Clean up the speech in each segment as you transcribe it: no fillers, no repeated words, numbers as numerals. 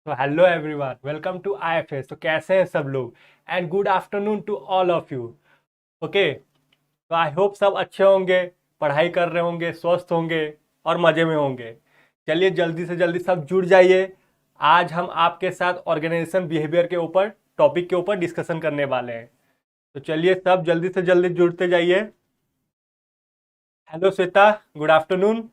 तो hello everyone, welcome to IFS. तो कैसे हैं सब लोग and good afternoon to all of you. Okay, तो आई होप सब अच्छे होंगे, पढ़ाई कर रहे होंगे, स्वस्थ होंगे और मज़े में होंगे। चलिए जल्दी से जल्दी सब जुड़ जाइए। आज हम आपके साथ ऑर्गेनाइजेशन बिहेवियर के ऊपर टॉपिक के ऊपर डिस्कशन करने वाले हैं। तो चलिए सब जल्दी से जल्दी जुड़ते जाइए। Hello Shweta, good afternoon.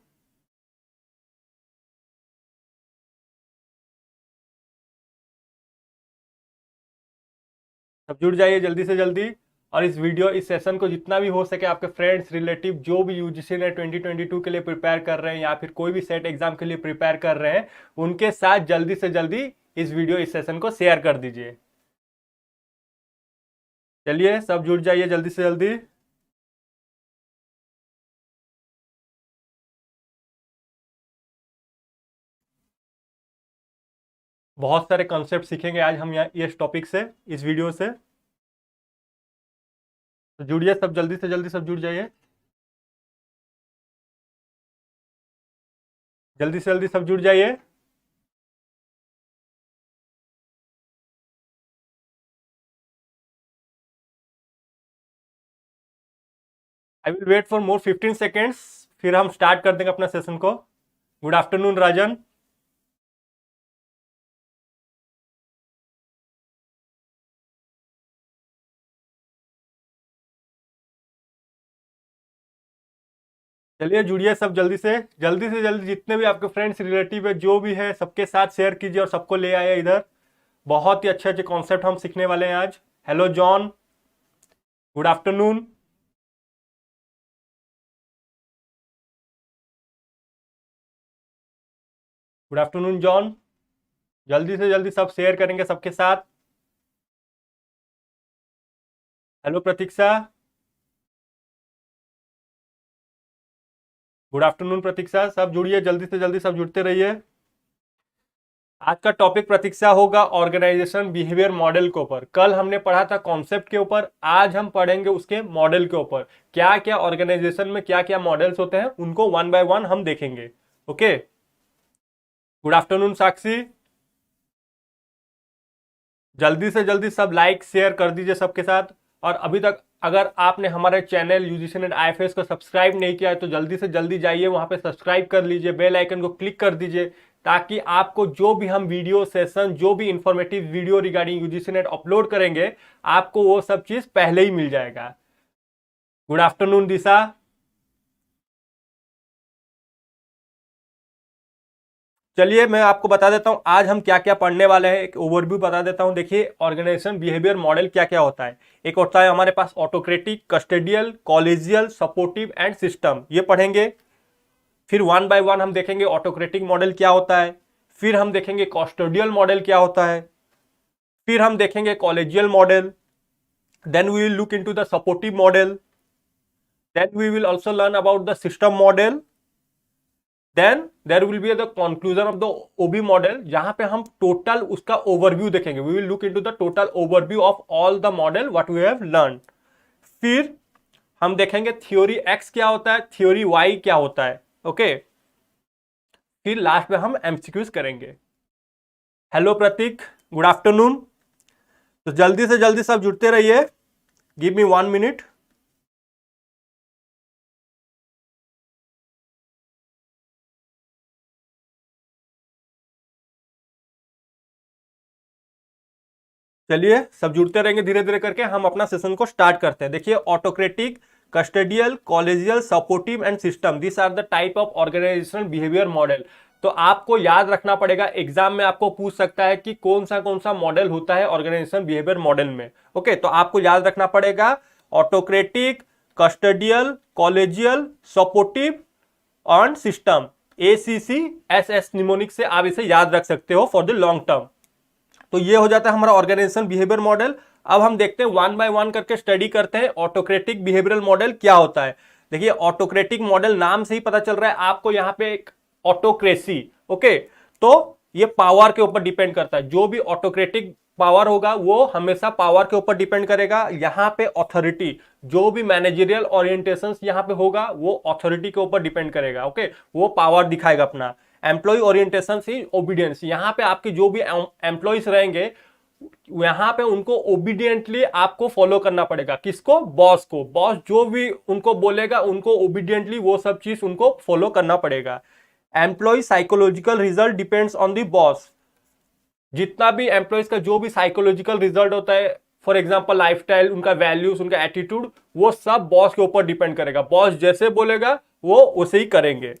सब जुड़ जाइए जल्दी से जल्दी। और इस सेशन को जितना भी हो सके आपके फ्रेंड्स रिलेटिव जो भी यूजीसी ने 2022 के लिए प्रिपेयर कर रहे हैं या फिर कोई भी सेट एग्जाम के लिए प्रिपेयर कर रहे हैं, उनके साथ जल्दी से जल्दी इस सेशन को शेयर कर दीजिए। चलिए सब जुड़ जाइए जल्दी से जल्दी। बहुत सारे कॉन्सेप्ट सीखेंगे आज हम यहाँ इस टॉपिक से, इस वीडियो से। तो जुड़िए सब जल्दी से जल्दी, सब जुड़ जाइए जल्दी से जल्दी, सब जुड़ जाइए। I will wait for more 15 seconds, फिर हम स्टार्ट कर देंगे अपना सेशन को। Good afternoon Rajan. चलिए जुड़िए सब जल्दी से जल्दी से जल्दी, जितने भी आपके फ्रेंड्स रिलेटिव है जो भी है सबके साथ शेयर कीजिए और सबको ले आइए इधर। बहुत ही अच्छे अच्छे कॉन्सेप्ट हम सीखने वाले हैं आज। Hello John, good afternoon. Good afternoon John. जल्दी से जल्दी सब शेयर करेंगे सबके साथ। हेलो प्रतीक्षा, गुड आफ्टरनून प्रतीक्षा। सब जुड़िए जल्दी से जल्दी, सब जुड़ते रहिए। आज का टॉपिक प्रतीक्षा होगा ऑर्गेनाइजेशन बिहेवियर मॉडल के ऊपर। कल हमने पढ़ा था कॉन्सेप्ट के ऊपर, आज हम पढ़ेंगे उसके मॉडल के ऊपर। क्या क्या ऑर्गेनाइजेशन में क्या क्या मॉडल्स होते हैं उनको वन बाय वन हम देखेंगे। ओके, गुड आफ्टरनून साक्षी। जल्दी से जल्दी सब लाइक शेयर कर दीजिए सबके साथ। और अभी तक अगर आपने हमारे चैनल यूजीसी नेट आईएफएस को सब्सक्राइब नहीं किया है तो जल्दी से जल्दी जाइए वहां पे सब्सक्राइब कर लीजिए, बेल आइकन को क्लिक कर दीजिए, ताकि आपको जो भी हम वीडियो सेशन, जो भी informative video regarding UGC net upload करेंगे, आपको वो सब चीज पहले ही मिल जाएगा। गुड आफ्टरनून दिशा। चलिए मैं आपको बता देता हूं आज हम क्या क्या पढ़ने वाले हैं, एक ओवरव्यू बता देता हूं। देखिए ऑर्गेनाइजेशन बिहेवियर मॉडल क्या क्या होता है। एक होता है हमारे पास autocratic, custodial, collegial, supportive and system, ये पढ़ेंगे। फिर वन बाय वन हम देखेंगे ऑटोक्रेटिक मॉडल क्या होता है, फिर हम देखेंगे कस्टोडियल मॉडल क्या होता है, फिर हम देखेंगे collegial model, then we will look into the supportive model, then we will also learn about the system model, then there will be the conclusion of the OB model, जहां पे हम total उसका ओवरव्यू देखेंगे। We will look into the total overview of all the model what we have learn. फिर हम देखेंगे theory x क्या होता है, थ्योरी वाई क्या होता है। ओके, फिर लास्ट में हम एमसीक्यूज करेंगे। हेलो प्रतीक, गुड आफ्टरनून। तो जल्दी से जल्दी सब जुड़ते रहिए, गिव मी 1 मिनट। चलिए सब जुड़ते रहेंगे, धीरे धीरे करके हम अपना सेशन को स्टार्ट करते हैं। देखिए autocratic, custodial, collegial, supportive and system, this are the type of organisational behaviour model. तो आपको याद रखना पड़ेगा, एग्जाम में आपको पूछ सकता है कि कौन सा मॉडल होता है ऑर्गेनाइजेशन बिहेवियर मॉडल में। ओके, तो आपको याद रखना पड़ेगा ऑटोक्रेटिक, कस्टोडियल, कॉलेजियल, सपोर्टिव और सिस्टम, ACC-SS निमोनिक से आप इसे याद रख सकते हो फॉर द लॉन्ग टर्म। तो ये हो जाता है हमारा ऑर्गेनाइजेशन बिहेवियर मॉडल। अब हम देखते हैं वन बाय वन करके स्टडी करते हैं ऑटोक्रेटिक बिहेवियरल मॉडल क्या होता है। देखिए ऑटोक्रेटिक मॉडल नाम से ही पता चल रहा है आपको, यहाँ पे एक ऑटोक्रेसी। ओके, तो ये पावर के ऊपर डिपेंड करता है। जो भी ऑटोक्रेटिक पावर होगा वो हमेशा पावर के ऊपर डिपेंड करेगा। यहाँ पे अथॉरिटी, जो भी मैनेजरियल ओरिएंटेशन यहाँ पे होगा वो अथॉरिटी के ऊपर डिपेंड करेगा। ओके, वो पावर दिखाएगा अपना। Employee orientation is obedience. यहाँ पे आपके जो भी एम्प्लॉयज रहेंगे यहाँ पे उनको ओबीडियंटली आपको फॉलो करना पड़ेगा। किसको? बॉस को। बॉस जो भी उनको बोलेगा उनको ओबीडियंटली वो सब चीज उनको फॉलो करना पड़ेगा। Employee psychological result depends on the boss. जितना भी एम्प्लॉयज का जो भी साइकोलॉजिकल रिजल्ट होता है, फॉर एग्जांपल लाइफस्टाइल, उनका वैल्यूज, उनका एटीट्यूड, वो सब बॉस के ऊपर डिपेंड करेगा। बॉस जैसे बोलेगा वो उसे ही करेंगे।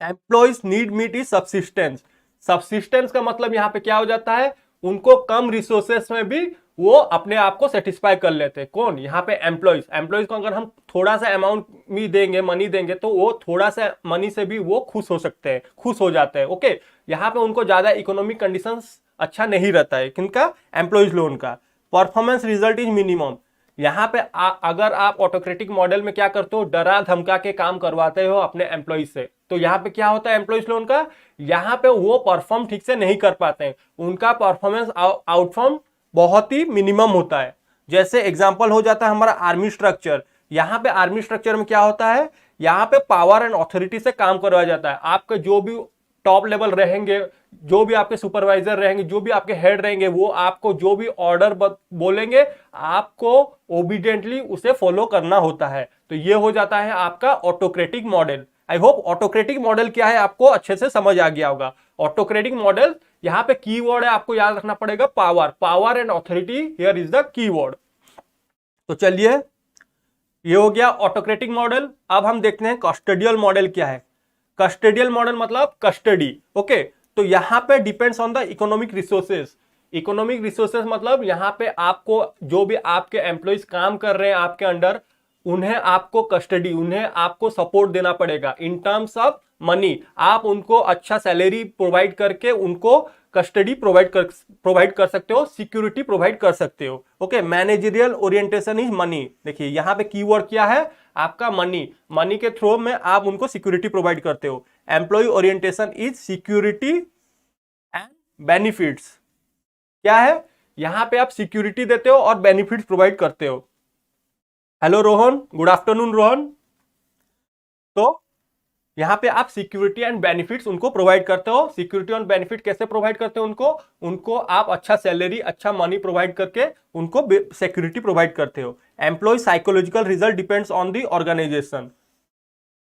Employees need meet is subsistence. Subsistence का मतलब यहाँ पे क्या हो जाता है, उनको कम रिसोर्सेस में भी वो अपने आप को सेटिस्फाई कर लेते हैं। कौन? यहाँ पे एम्प्लॉयज। एम्प्लॉयज को अगर हम थोड़ा सा अमाउंट भी देंगे, मनी देंगे, तो वो थोड़ा सा मनी से भी वो खुश हो सकते हैं, खुश हो जाते हैं। ओके, यहाँ पे उनको ज्यादा इकोनॉमिक कंडीशंस अच्छा नहीं रहता है। किनका? एम्प्लॉयज लोन का। Performance result is minimum. यहाँ पे अगर आप ऑटोक्रेटिक मॉडल में क्या करते हो, डरा धमका के काम करवाते हो अपने एम्प्लॉयज से, तो यहाँ पे क्या होता है एम्प्लॉयज लोन का, यहाँ पे वो परफॉर्म ठीक से नहीं कर पाते हैं, उनका परफॉर्मेंस आउटफॉर्म बहुत ही मिनिमम होता है। जैसे एग्जांपल हो जाता है हमारा आर्मी स्ट्रक्चर। यहाँ पे आर्मी स्ट्रक्चर में क्या होता है, यहाँ पे पावर एंड अथॉरिटी से काम करवाया जाता है। आपके जो भी टॉप लेवल रहेंगे, जो भी आपके सुपरवाइजर रहेंगे, जो भी आपके हेड रहेंगे, वो आपको जो भी ऑर्डर बोलेंगे आपको ओबीडियंटली उसे फॉलो करना होता है। तो ये हो जाता है आपका autocratic model. I hope autocratic model क्या है आपको अच्छे से समझ आ गया होगा। ऑटोक्रेटिक मॉडल, यहाँ पे कीवर्ड है, आपको याद रखना पड़ेगा power. Power and authority here is the keyword. तो चलिए, ये हो गया ऑटोक्रेटिक मॉडल। अब हम देखते हैं कस्टोडियल मॉडल क्या है। कस्टोडियल मॉडल मतलब कस्टडी। ओके, तो यहाँ पे depends on the economic resources. Economic resources मतलब यहाँ पे आपको जो भी आपके एम्प्लॉयज काम कर रहे हैं आपके अंडर, उन्हें आपको कस्टडी, उन्हें आपको सपोर्ट देना पड़ेगा इन टर्म्स ऑफ मनी। आप उनको अच्छा सैलरी प्रोवाइड करके उनको कस्टडी प्रोवाइड कर सकते हो, सिक्योरिटी प्रोवाइड कर सकते हो। Okay, managerial orientation is money. देखिए यहाँ पे कीवर्ड क्या है आपका, मनी। मनी के थ्रू में आप उनको सिक्योरिटी प्रोवाइड करते हो। Employee orientation is security and benefits. क्या है, यहां पे आप सिक्योरिटी देते हो और बेनिफिट्स प्रोवाइड करते हो। Hello Rohan, good afternoon Rohan. तो यहाँ पे आप सिक्योरिटी एंड बेनिफिट्स उनको प्रोवाइड करते हो। सिक्योरिटी एंड बेनिफिट कैसे प्रोवाइड करते हो उनको आप अच्छा सैलरी, अच्छा मनी प्रोवाइड करके उनको सिक्योरिटी प्रोवाइड करते हो। Employee psychological result depends on the organization.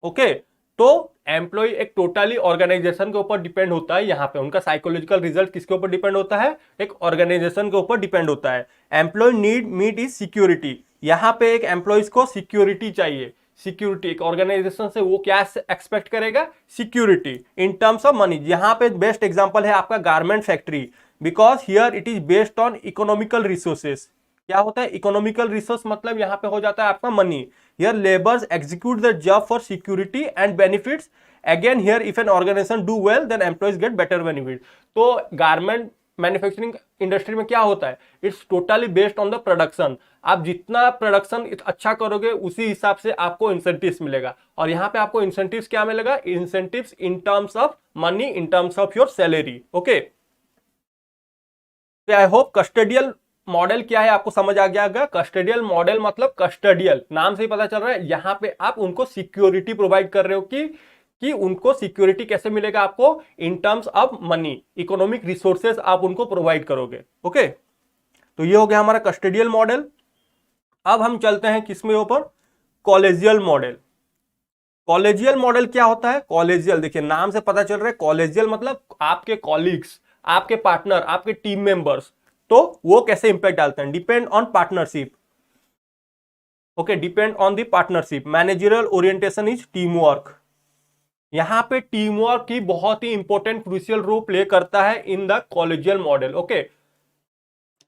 Okay, तो एम्प्लॉय एक टोटली ऑर्गेनाइजेशन के ऊपर डिपेंड होता है। यहाँ पे उनका साइकोलॉजिकल रिजल्ट किसके ऊपर डिपेंड होता है, एक ऑर्गेनाइजेशन के ऊपर डिपेंड होता है। Employee need meet is security. यहाँ पे एक एम्प्लॉयज को सिक्योरिटी चाहिए। सिक्योरिटी एक ऑर्गेनाइजेशन से वो क्या एक्सपेक्ट करेगा, security in terms of money. यहाँ पे बेस्ट एग्जांपल है आपका garment factory, because here it is based on economical resources. क्या होता है इकोनॉमिकल रिसोर्स, मतलब यहाँ पे हो जाता है आपका money. Here labours execute the job for security and benefits. Again here if an organization do well then employees get better benefit. तो गारमेंट मैन्युफैक्चरिंग इंडस्ट्री में क्या होता है, it's totally based on the production. आप जितना production अच्छा करोगे उसी हिसाब से आपको इंसेंटिव्स मिलेगा। और यहाँ पे आपको इंसेंटिव्स क्या मिलेगा, incentives in terms of money, in terms of your salary. Okay, I hope custodial model क्या है आपको समझ आ गया होगा। कस्टोडियल मॉडल मतलब कस्टोडियल, नाम से ही पता चल रहा है, यहाँ पे आप उनको सिक्योरिटी प्रोवाइड कर रहे हो कि उनको सिक्योरिटी कैसे मिलेगा आपको, in terms of money, economic resources आप उनको प्रोवाइड करोगे। ओके, तो ये हो गया हमारा कस्टोडियल मॉडल। अब हम चलते हैं किसमें ऊपर, कॉलेजियल मॉडल। कॉलेजियल मॉडल क्या होता है, कॉलेजियल देखिए नाम से पता चल रहा है, कॉलेजियल मतलब आपके कॉलीग्स, आपके पार्टनर, आपके टीम मेंबर्स, तो वो कैसे इंपैक्ट डालते हैं, depend on partnership. Okay, depend on the partnership. Managerial orientation is team work. यहां पे टीम वर्क की बहुत ही इंपॉर्टेंट क्रूशियल रोल प्ले करता है in the collegial model. Okay,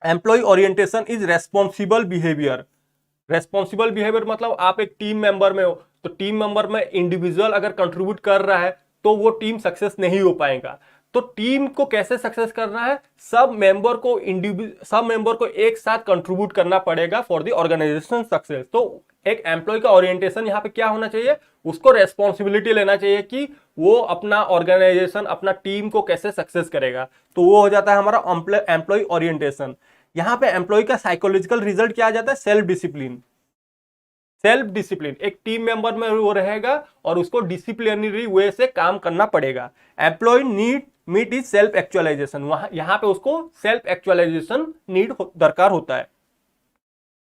employ orientation is responsible behaviour. Responsible behaviour मतलब आप एक टीम मेंबर में हो, तो टीम मेंबर में इंडिविजुअल अगर कंट्रीब्यूट कर रहा है तो वो टीम सक्सेस नहीं हो पाएगा। तो टीम को कैसे सक्सेस करना है, सब मेंबर को एक साथ कंट्रीब्यूट करना पड़ेगा फॉर द ऑर्गेनाइजेशन सक्सेस। तो एक एम्प्लॉय का ओरिएंटेशन यहाँ पे क्या होना चाहिए, उसको रेस्पॉन्सिबिलिटी लेना चाहिए कि वो अपना ऑर्गेनाइजेशन, अपना टीम को कैसे सक्सेस करेगा। तो वो हो जाता है हमारा एम्प्लॉय ओरिएंटेशन। यहाँ पे एम्प्लॉय का साइकोलॉजिकल रिजल्ट क्या आ जाता है, सेल्फ डिसिप्लिन। सेल्फ डिसिप्लिन, एक टीम मेंबर में वो रहेगा और उसको डिसिप्लिनरी वे से काम करना पड़ेगा। Employee need meet is self actualization, वहां यहां पे उसको सेल्फ एक्चुअलाइजेशन नीड दरकार होता है।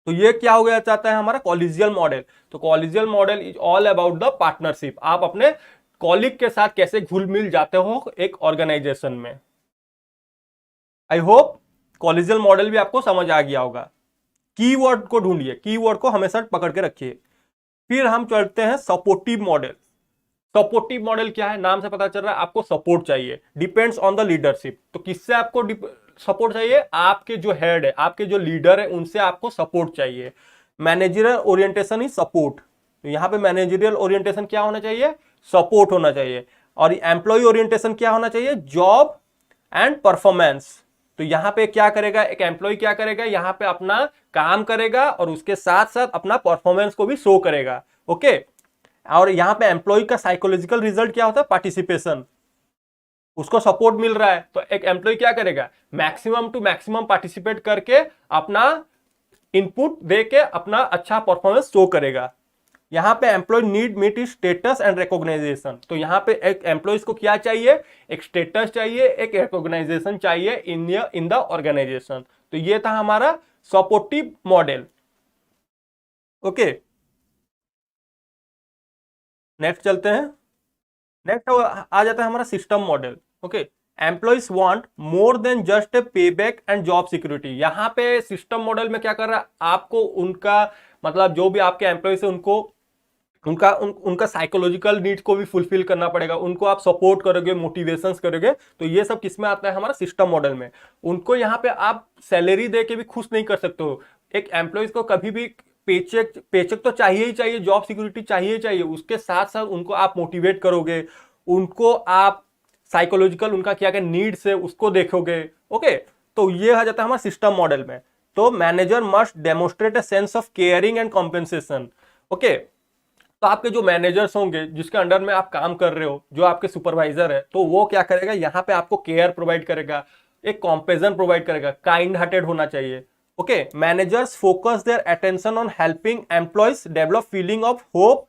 तो ये क्या हो गया चाहता है हमारा कॉलेजियल मॉडल। तो collegial model is all about the partnership, आप अपने कॉलिग के साथ कैसे घुल मिल जाते हो एक ऑर्गेनाइजेशन में। आई होप कॉलेजियल मॉडल भी आपको समझ आ गया होगा। कीवर्ड को ढूंढिए, कीवर्ड को हमेशा पकड़ के रखिए। फिर हम चलते हैं सपोर्टिव मॉडल। सपोर्टिव मॉडल क्या है, नाम से पता चल रहा है आपको सपोर्ट चाहिए, डिपेंड्स ऑन द लीडरशिप। तो किससे आपको सपोर्ट चाहिए, आपके जो हेड है, आपके जो लीडर है, उनसे आपको सपोर्ट चाहिए। मैनेजरियल ओरिएंटेशन इज सपोर्ट, तो यहां पे मैनेजरियल ओरिएंटेशन क्या होना चाहिए, सपोर्ट होना चाहिए। और एम्प्लॉय ओरिएंटेशन क्या होना चाहिए, जॉब एंड परफॉर्मेंस। तो यहां पे क्या करेगा एक एम्प्लॉय, क्या करेगा यहां पे अपना काम करेगा और उसके साथ साथ अपना परफॉर्मेंस को भी शो करेगा। ओके, और यहां पे एम्प्लॉय का साइकोलॉजिकल रिजल्ट क्या होता है, पार्टिसिपेशन, उसको सपोर्ट मिल रहा है। तो एक एम्प्लॉय क्या करेगा, मैक्सिमम टू मैक्सिमम पार्टिसिपेट करके अपना इनपुट दे के अपना अच्छा परफॉर्मेंस शो करेगा। यहां पे employee need meet is status and recognition. तो यहां पे एक एम्प्लॉयज को क्या चाहिए, एक स्टेटस चाहिए, एक रिकॉग्नाइजेशन चाहिए इन द ऑर्गेनाइजेशन। तो ये था हमारा सपोर्टिव मॉडल। ओके, नेक्स्ट चलते हैं। नेक्स्ट आ जाता है हमारा system model. Okay, employees want more than just a पे बैक एंड जॉब सिक्योरिटी। यहां पे सिस्टम मॉडल में क्या कर रहा है, आपको उनका मतलब जो भी आपके एम्प्लॉइज है उनको उनका साइकोलॉजिकल नीड्स को भी फुलफिल करना पड़ेगा, उनको आप सपोर्ट करोगे, मोटिवेशंस करोगे। तो ये सब किसमें आता है, हमारा सिस्टम मॉडल में। उनको यहाँ पे आप सैलरी दे के भी खुश नहीं कर सकते हो। एक एम्प्लॉइज को कभी भी पेचेक पेचेक तो चाहिए ही चाहिए, जॉब सिक्योरिटी चाहिए ही चाहिए, उसके साथ साथ उनको आप मोटिवेट करोगे, उनको आप साइकोलॉजिकल उनका क्या क्या नीड्स है उसको देखोगे। ओके, तो ये आ जाता है हमारा सिस्टम मॉडल में। तो manager must demonstrate a sense of caring and compensation. Okay, तो आपके जो मैनेजर्स होंगे जिसके अंडर में आप काम कर रहे हो, जो आपके सुपरवाइजर है, तो वो क्या करेगा, यहाँ पे आपको केयर प्रोवाइड करेगा, एक कॉम्पेजन प्रोवाइड करेगा, काइंड हार्टेड होना चाहिए। Okay, managers focus their attention on helping employees develop feeling of hope,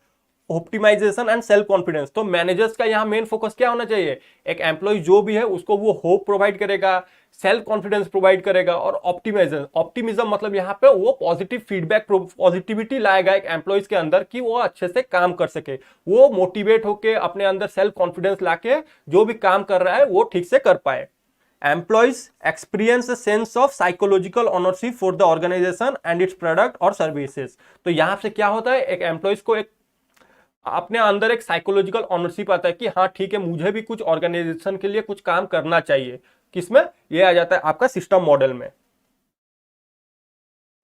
optimization and self confidence. तो मैनेजर्स का यहाँ मेन फोकस क्या होना चाहिए, एक एम्प्लॉय जो भी है उसको वो होप प्रोवाइड करेगा, सेल्फ कॉन्फिडेंस प्रोवाइड करेगा, और ऑप्टिमिज्म मतलब यहाँ पे वो पॉजिटिव फीडबैक, पॉजिटिविटी लाएगा एक एम्प्लॉयज के अंदर कि वो अच्छे से काम कर सके, वो मोटिवेट होके अपने अंदर सेल्फ कॉन्फिडेंस लाके जो भी काम कर रहा है वो ठीक से कर पाए। Employees experience a sense of psychological ownership for the organization and its product or services। तो यहां से क्या होता है, एक एम्प्लॉयज को एक अपने अंदर एक साइकोलॉजिकल ऑनरशिप आता है कि हाँ ठीक है, मुझे भी कुछ ऑर्गेनाइजेशन के लिए कुछ काम करना चाहिए। किसमें, ये आ जाता है आपका सिस्टम मॉडल में।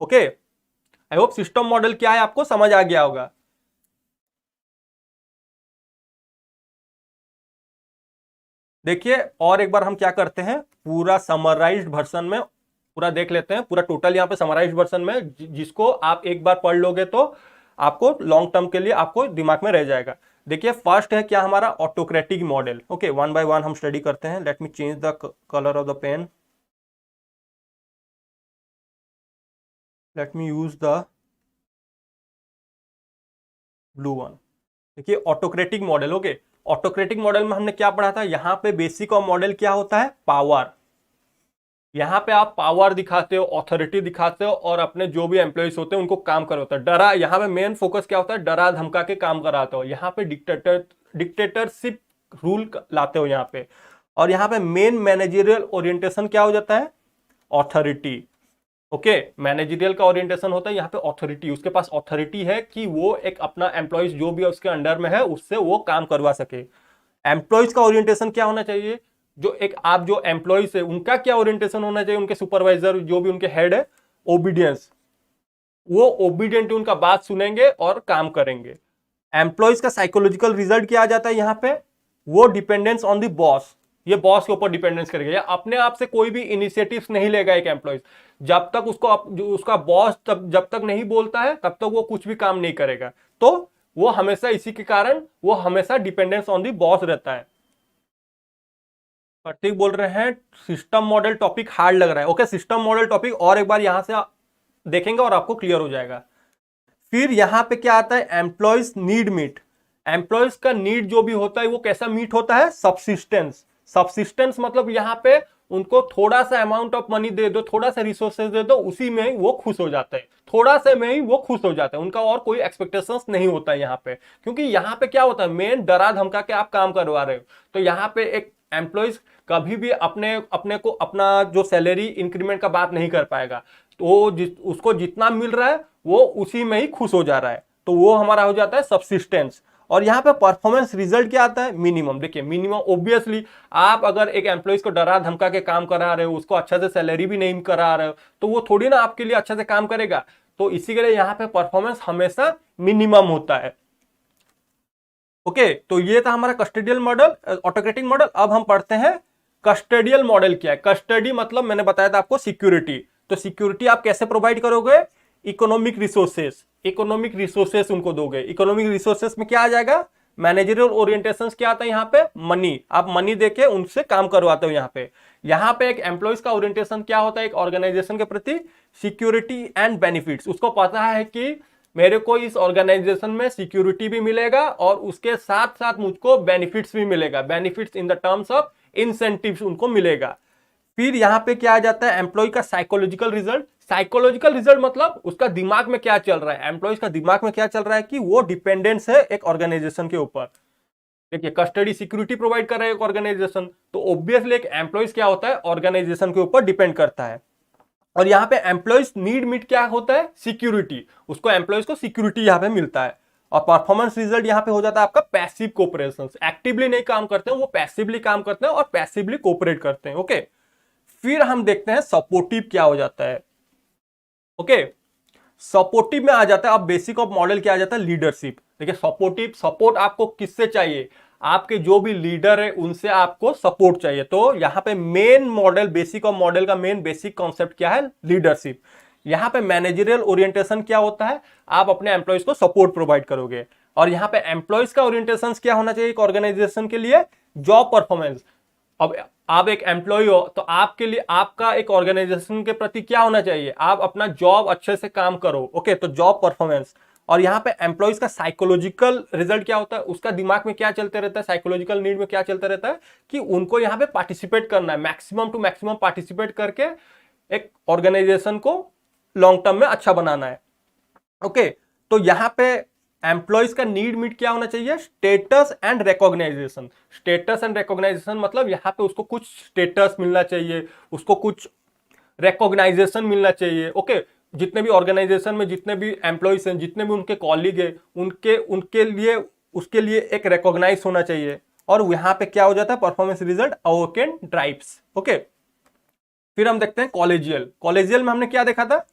Okay, I hope system model क्या है आपको समझ आ गया होगा। देखिए और एक बार हम क्या करते हैं, पूरा समराइज्ड वर्जन में पूरा देख लेते हैं, पूरा टोटल यहाँ पे समराइज्ड वर्जन में जिसको आप एक बार पढ़ लोगे तो आपको लॉन्ग टर्म के लिए आपको दिमाग में रह जाएगा। देखिए फर्स्ट है क्या, हमारा autocratic model. Okay, one by one हम स्टडी करते हैं। Let me change the colour of the pen, let me use the blue one. देखिए autocratic model. Okay, autocratic model में हमने क्या पढ़ा था, यहाँ पे बेसिक ऑफ मॉडल क्या होता है, पावर। यहाँ पे आप पावर दिखाते हो, ऑथोरिटी दिखाते हो, और अपने जो भी एम्प्लॉइज होते हैं उनको काम करवाते हो। डरा, यहाँ पे मेन फोकस क्या होता है, डरा धमका के काम कराते हो। यहाँ पे डिक्टेटरशिप रूल लाते हो यहाँ पे। और यहाँ पे मेन मैनेजरियल ओरिएंटेशन क्या हो जाता है, ऑथोरिटी। ओके, मैनेजरियल का ओरिएंटेशन होता है यहाँ पे ऑथोरिटी, उसके पास ऑथोरिटी है कि वो एक अपना एम्प्लॉइज जो भी उसके अंडर में है उससे वो काम करवा सके। एम्प्लॉइज का ओरिएंटेशन क्या होना चाहिए, जो एक आप जो एम्प्लॉइज है उनका क्या ओरिएंटेशन होना चाहिए, उनके सुपरवाइजर जो भी उनके हेड है, ओबीडियंस, वो ओबीडियंट उनका बात सुनेंगे और काम करेंगे। एम्प्लॉइज का साइकोलॉजिकल रिजल्ट क्या आ जाता है यहाँ पे, वो डिपेंडेंस ऑन द बॉस, ये बॉस के ऊपर डिपेंडेंस करेगा, या अपने आप से कोई भी इनिशिएटिव्स नहीं लेगा एक एम्प्लॉइज। जब तक उसको जो उसका बॉस जब तक नहीं बोलता है तब तक वो कुछ भी काम नहीं करेगा। तो वो हमेशा इसी के कारण वो हमेशा डिपेंडेंस ऑन द बॉस रहता है। प्रतीक बोल रहे हैं सिस्टम मॉडल टॉपिक हार्ड लग रहा है। ओके, सिस्टम मॉडल टॉपिक और एक बार यहां से देखेंगे और आपको क्लियर हो जाएगा। फिर यहाँ पे क्या आता है, एम्प्लॉयज नीड मीट। एम्प्लॉयज का नीड जो भी होता है वो कैसा मीट होता है, सब्सिस्टेंस। सब्सिस्टेंस मतलब यहाँ पे उनको थोड़ा सा अमाउंट ऑफ मनी दे दो, थोड़ा सा रिसोर्सेज दे दो, उसी में ही वो खुश हो जाते हैं, थोड़ा से में ही वो खुश हो जाते हैं, उनका और कोई एक्सपेक्टेशंस नहीं होता है यहाँ पे। क्योंकि यहाँ पे क्या होता है, मेन डरा धमका के आप काम करवा रहे हो, तो यहाँ पे एक एम्प्लॉयज कभी भी अपने अपने को अपना जो सैलरी इंक्रीमेंट का बात नहीं कर पाएगा। तो उसको जितना मिल रहा है वो उसी में ही खुश हो जा रहा है, तो वो हमारा हो जाता है सब्सिस्टेंस। और यहाँ पे परफॉर्मेंस रिजल्ट क्या आता है, मिनिमम। देखिए मिनिमम ऑब्वियसली आप अगर एक एम्प्लॉइज को डरा धमका के काम करा रहे हो, उसको अच्छा से सैलरी भी नहीं करा रहे हो, तो वो थोड़ी ना आपके लिए अच्छा से काम करेगा। तो इसी के लिए यहाँ पे परफॉर्मेंस हमेशा मिनिमम होता है। ओके, तो ये था हमारा कस्टोडियल मॉडल, ऑटोक्रेटिक मॉडल। अब हम पढ़ते हैं कस्टोडियल मॉडल क्या है। कस्टडी मतलब मैंने बताया था आपको सिक्योरिटी। तो सिक्योरिटी आप कैसे प्रोवाइड करोगे, इकोनॉमिक रिसोर्सेस, इकोनॉमिक रिसोर्सेस उनको दोगे। इकोनॉमिक रिसोर्सेस में क्या आ जाएगा, मैनेजरियल ओरिएंटेशन क्या आता है यहाँ पे, मनी। आप मनी देके उनसे काम करवाते हो यहाँ पे। यहाँ पे एक एम्प्लॉइज का ओरिएंटेशन क्या होता है एक ऑर्गेनाइजेशन के प्रति, सिक्योरिटी एंड बेनिफिट्स। उसको पता है कि मेरे को इस ऑर्गेनाइजेशन में सिक्योरिटी भी मिलेगा और उसके साथ साथ मुझको बेनिफिट्स भी मिलेगा, benefits in the terms of incentives उनको मिलेगा। फिर यहाँ पे क्या आ जाता है, एम्प्लॉय का साइकोलॉजिकल रिजल्ट। साइकोलॉजिकल रिजल्ट मतलब उसका दिमाग में क्या चल रहा है, एम्प्लॉयज का दिमाग में क्या चल रहा है कि वो डिपेंडेंस है एक ऑर्गेनाइजेशन के ऊपर। देखिए कस्टडी सिक्योरिटी प्रोवाइड कर रहा है एक ऑर्गेनाइजेशन, तो ऑब्वियसली एक एम्प्लॉयज क्या होता है, ऑर्गेनाइजेशन के ऊपर डिपेंड करता है। और यहाँ पे एम्प्लॉयज नीड मीट क्या होता है, सिक्योरिटी। उसको एम्प्लॉयज को सिक्योरिटी यहाँ पे मिलता है। और परफॉर्मेंस रिजल्ट यहाँ पे हो जाता है आपका पैसिव कोऑपरेशन। एक्टिवली नहीं काम करते हैं वो, पैसिवली काम करते हैं और पैसिवली कोऑपरेट करते हैं। ओके, फिर हम देखते हैं सपोर्टिव क्या हो जाता है। ओके, सपोर्टिव में आ जाता है, अब बेसिक ऑफ मॉडल क्या आ जाता है, लीडरशिप। देखिए सपोर्टिव, सपोर्ट आपको किससे चाहिए, आपके जो भी लीडर है उनसे आपको सपोर्ट चाहिए। तो यहाँ पे main model, basic of model का मेन बेसिक कॉन्सेप्ट क्या है, लीडरशिप। यहाँ पे मैनेजरियल ओरिएंटेशन क्या होता है, आप अपने एम्प्लॉयज को सपोर्ट प्रोवाइड करोगे। और यहाँ पे एम्प्लॉयज का ओरिएंटेशन क्या होना चाहिए एक ऑर्गेनाइजेशन के लिए, जॉब परफॉर्मेंस। अब आप एक एम्प्लॉय हो तो आपके लिए आपका एक ऑर्गेनाइजेशन के प्रति क्या होना चाहिए, आप अपना जॉब अच्छे से काम करो। ओके, तो जॉब परफॉर्मेंस। और यहाँ पे एम्प्लॉयज का साइकोलॉजिकल रिजल्ट क्या होता है, उसका दिमाग में क्या चलते रहता है, साइकोलॉजिकल नीड में क्या चलता रहता है कि उनको यहाँ पे पार्टिसिपेट करना है, मैक्सिमम टू मैक्सिमम पार्टिसिपेट करके एक ऑर्गेनाइजेशन को लॉन्ग टर्म में अच्छा बनाना है। ओके, तो यहाँ पे एम्प्लॉयज का नीड मीट क्या होना चाहिए, status and recognition. Status and recognition मतलब यहाँ पे उसको कुछ स्टेटस मिलना चाहिए, उसको कुछ रिकॉग्नाइजेशन मिलना चाहिए। ओके, जितने भी ऑर्गेनाइजेशन में जितने भी एम्प्लॉयज हैं, जितने भी उनके कॉलीग है, उनके उनके लिए उसके लिए एक रिकॉग्नाइज होना चाहिए। और यहाँ पे क्या हो जाता है, परफॉर्मेंस रिजल्ट अवोकेन ड्राइव्स। ओके, फिर हम देखते हैं कॉलेजियल। कॉलेजियल में हमने क्या देखा था,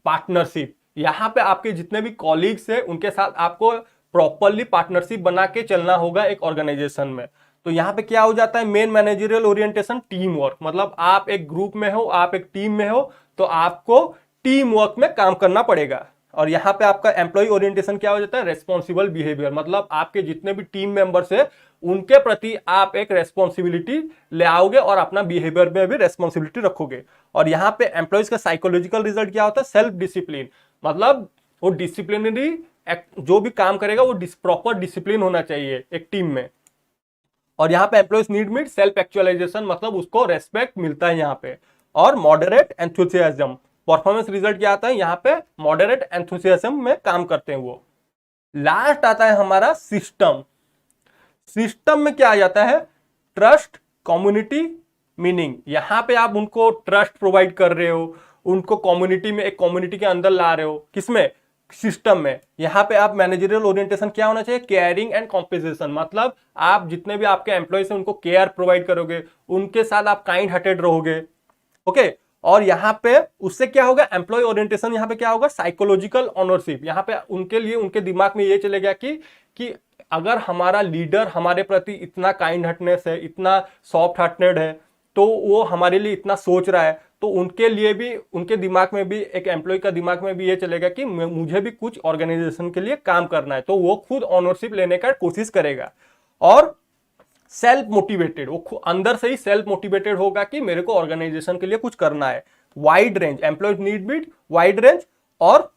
पार्टनरशिप। यहाँ पे आपके जितने भी कॉलीग्स हैं उनके साथ आपको प्रॉपरली पार्टनरशिप बना के चलना होगा एक ऑर्गेनाइजेशन में। तो यहाँ पे क्या हो जाता है, main managerial orientation team work. मतलब आप एक ग्रुप में हो, आप एक टीम में हो, तो आपको टीम वर्क में काम करना पड़ेगा। और यहाँ पे आपका एम्प्लॉय ओरिएंटेशन क्या हो जाता है, रेस्पॉन्सिबल बिहेवियर। मतलब आपके जितने भी टीम मेंबर्स है उनके प्रति आप एक रेस्पॉन्सिबिलिटी ले आओगे और अपना बिहेवियर में भी रेस्पॉन्सिबिलिटी रखोगे। और यहाँ पे एम्प्लॉयज का साइकोलॉजिकल रिजल्ट क्या होता है, सेल्फ डिसिप्लिन। मतलब वो डिसिप्लिनरी जो भी काम करेगा वो प्रॉपर डिसिप्लिन होना चाहिए एक टीम में। और यहाँ पे employees need meet self actualization, मतलब उसको रेस्पेक्ट मिलता है यहाँ पे। और मॉडरेट एंथुसियाज्म, परफॉर्मेंस रिजल्ट क्या आता है, यहाँ पे मॉडरेट एंथुसियाज्म में काम करते हैं वो। लास्ट आता है हमारा सिस्टम। सिस्टम में क्या आ जाता है, ट्रस्ट, कम्युनिटी, मीनिंग। यहाँ पे आप उनको ट्रस्ट प्रोवाइड कर रहे हो, उनको कम्युनिटी में, एक कम्युनिटी के अंदर ला रहे हो, किसमें, सिस्टम में। यहाँ पे आप मैनेजरियल ओरिएंटेशन क्या होना चाहिए, केयरिंग एंड कॉम्पेंसेशन। मतलब आप जितने भी आपके एम्प्लॉयज हैं उनको केयर प्रोवाइड करोगे, उनके साथ आप काइंड हार्टेड रहोगे। ओके, और यहाँ पे उससे क्या होगा, एम्प्लॉय ओरिएंटेशन यहाँ पे क्या होगा, साइकोलॉजिकल ऑनरशिप। यहाँ पे उनके लिए उनके दिमाग में ये चलेगा कि अगर हमारा लीडर हमारे प्रति इतना काइंड हार्टनेस है, इतना सॉफ्ट हार्टेड है, तो वो हमारे लिए इतना सोच रहा है, तो उनके लिए भी, उनके दिमाग में भी, एक एम्प्लॉय का दिमाग में भी ये चलेगा कि मुझे भी कुछ ऑर्गेनाइजेशन के लिए काम करना है। तो वो खुद ऑनरशिप लेने का कोशिश करेगा। और सेल्फ मोटिवेटेड, वो अंदर से ही सेल्फ मोटिवेटेड होगा कि मेरे को ऑर्गेनाइजेशन के लिए कुछ करना है। Wide range, employ need meet wide range और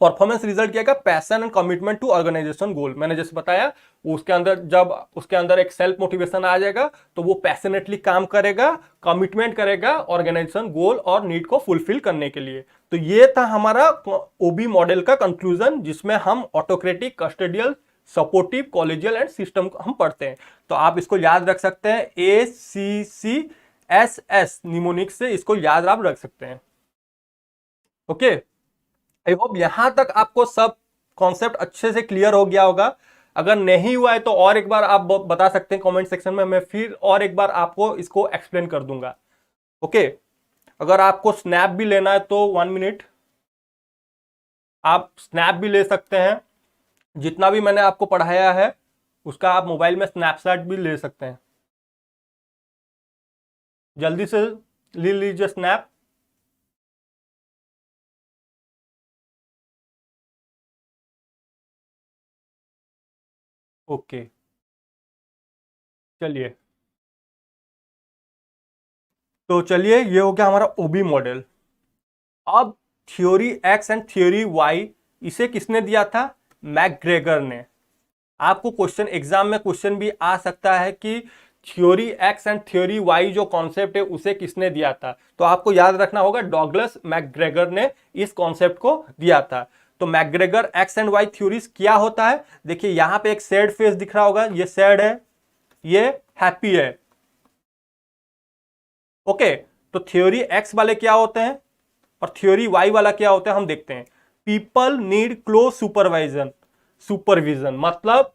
परफॉर्मेंस रिजल्ट क्या है, passion and commitment to organisation goal. मैंने जैसे बताया, उसके अंदर जब उसके अंदर एक सेल्फ मोटिवेशन आ जाएगा तो वो पैशनेटली काम करेगा, कमिटमेंट करेगा ऑर्गेनाइजेशन गोल और नीड को फुलफिल करने के लिए। तो ये था हमारा ओबी मॉडल का कंक्लूजन, जिसमें हम autocratic, custodial, supportive, collegial and system हम पढ़ते हैं। तो आप इसको याद रख सकते हैं, ACCSS निमोनिक से इसको याद आप रख सकते हैं। ओके, आई होप यहां तक आपको सब कॉन्सेप्ट अच्छे से क्लियर हो गया होगा। अगर नहीं हुआ है तो और एक बार आप बता सकते हैं कमेंट सेक्शन में, मैं फिर और एक बार आपको इसको एक्सप्लेन कर दूंगा। ओके, अगर आपको स्नैप भी लेना है तो 1 मिनट, आप स्नैप भी ले सकते हैं। जितना भी मैंने आपको पढ़ाया है उसका आप मोबाइल में स्नैपशॉट भी ले सकते हैं। जल्दी से ले लीजिए स्नैप। ओके, चलिए, तो चलिए ये हो गया हमारा ओबी मॉडल। अब theory X and theory Y, इसे किसने दिया था? मैकग्रेगर ने। आपको क्वेश्चन एग्जाम में क्वेश्चन भी आ सकता है कि theory X and theory Y जो कॉन्सेप्ट है उसे किसने दिया था? तो आपको याद रखना होगा, डॉगलस मैकग्रेगर ने इस कॉन्सेप्ट को दिया था। तो McGregor X and Y theories क्या होता है? देखिए यहां पे एक सैड फेस दिख रहा होगा, ये सैड है, ये हैप्पी है। ओके, तो थ्योरी एक्स वाले क्या होते हैं और थ्योरी वाई वाला क्या होता है हम देखते हैं। पीपल नीड क्लोज सुपरविजन मतलब